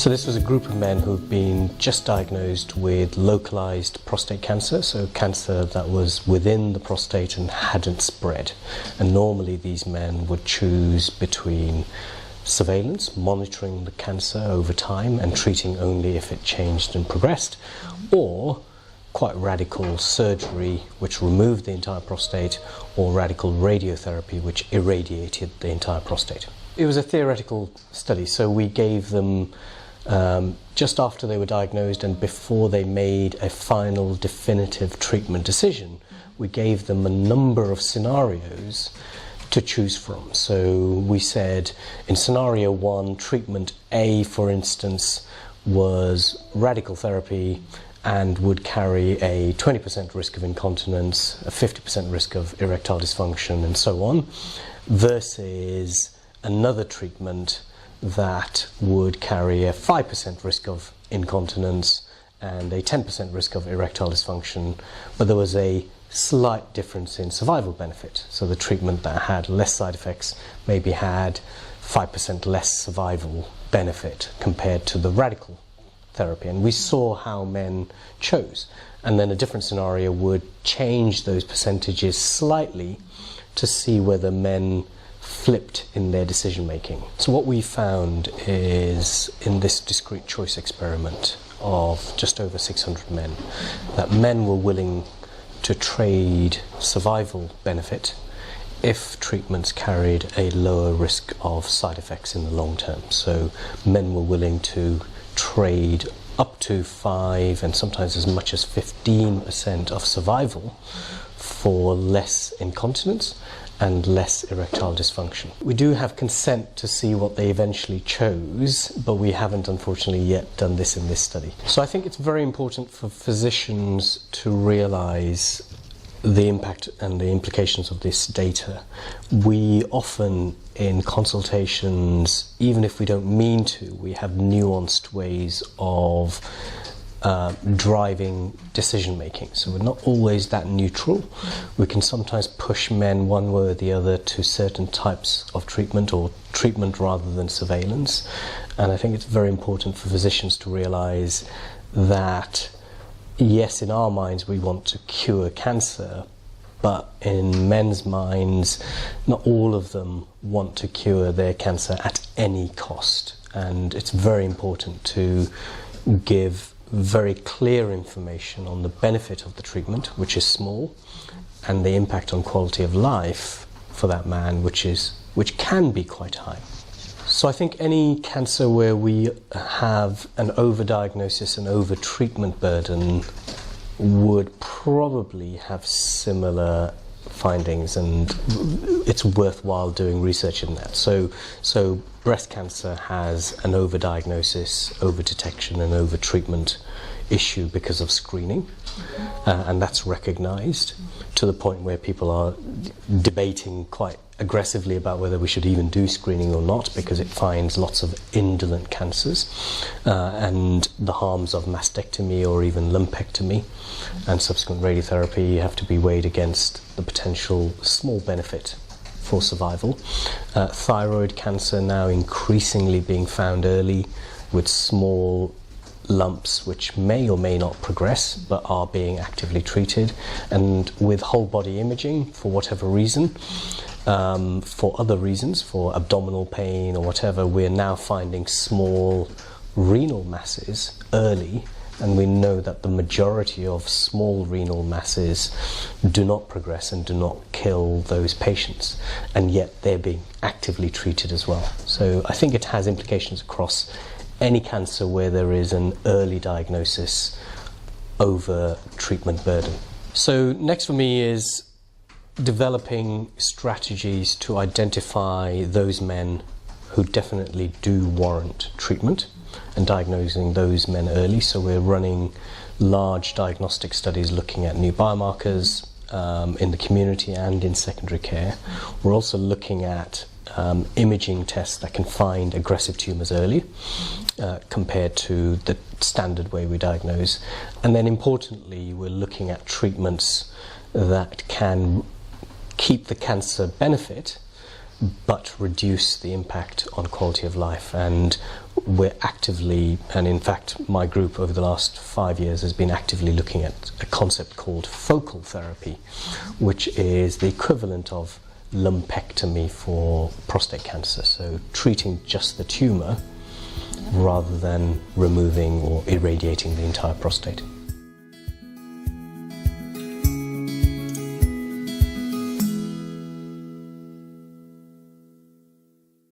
So this was a group of men who've been just diagnosed with localized prostate cancer, so cancer that was within the prostate and hadn't spread. And normally these men would choose between surveillance, monitoring the cancer over time and treating only if it changed and progressed, or quite radical surgery which removed the entire prostate, or radical radiotherapy which irradiated the entire prostate. It was a theoretical study, so we gave them just after they were diagnosed and before they made a final definitive treatment decision, we gave them a number of scenarios to choose from. So we said in scenario 1, treatment A, for instance, was radical therapy and would carry a 20% risk of incontinence, a 50% risk of erectile dysfunction and so on, versus another treatment that would carry a 5% risk of incontinence and a 10% risk of erectile dysfunction, but there was a slight difference in survival benefit. So the treatment that had less side effects maybe had 5% less survival benefit compared to the radical therapy. And we saw how men chose. And then a different scenario would change those percentages slightly to see whether men flipped in their decision making. So what we found is, in this discrete choice experiment of just over 600 men, that men were willing to trade survival benefit if treatments carried a lower risk of side effects in the long term. So men were willing to trade up to 5 and sometimes as much as 15% of survival for less incontinence and less erectile dysfunction. We do have consent to see what they eventually chose, but we haven't unfortunately yet done this in this study. So I think it's very important for physicians to realize the impact and the implications of this data. We often, in consultations, even if we don't mean to, we have nuanced ways of driving decision making. So we're not always that neutral. We can sometimes push men one way or the other to certain types of treatment, or treatment rather than surveillance. And I think it's very important for physicians to realize that yes, in our minds we want to cure cancer, but in men's minds not all of them want to cure their cancer at any cost. And it's very important to give very clear information on the benefit of the treatment, which is small, and the impact on quality of life for that man, which can be quite high. So I think any cancer where we have an overdiagnosis and over-treatment burden would probably have similar findings, and it's worthwhile doing research in that. So breast cancer has an overdiagnosis, overdetection and overtreatment issue because of screening, and that's recognized to the point where people are debating quite aggressively about whether we should even do screening or not, because it finds lots of indolent cancers and the harms of mastectomy or even lumpectomy and subsequent radiotherapy have to be weighed against the potential small benefit for survival. Thyroid cancer now increasingly being found early with small lumps which may or may not progress but are being actively treated, and with whole body imaging for whatever reason, for other reasons, for abdominal pain or whatever, we're now finding small renal masses early, and we know that the majority of small renal masses do not progress and do not kill those patients, and yet they're being actively treated as well. So I think it has implications across any cancer where there is an early diagnosis over treatment burden. So next for me is developing strategies to identify those men who definitely do warrant treatment and diagnosing those men early. So we're running large diagnostic studies looking at new biomarkers in the community and in secondary care. We're also looking at imaging tests that can find aggressive tumours early compared to the standard way we diagnose. And then importantly, we're looking at treatments that can keep the cancer benefit but reduce the impact on quality of life. And we're actively, and in fact my group over the last 5 years has been actively looking at a concept called focal therapy, which is the equivalent of lumpectomy for prostate cancer, so treating just the tumour rather than removing or irradiating the entire prostate.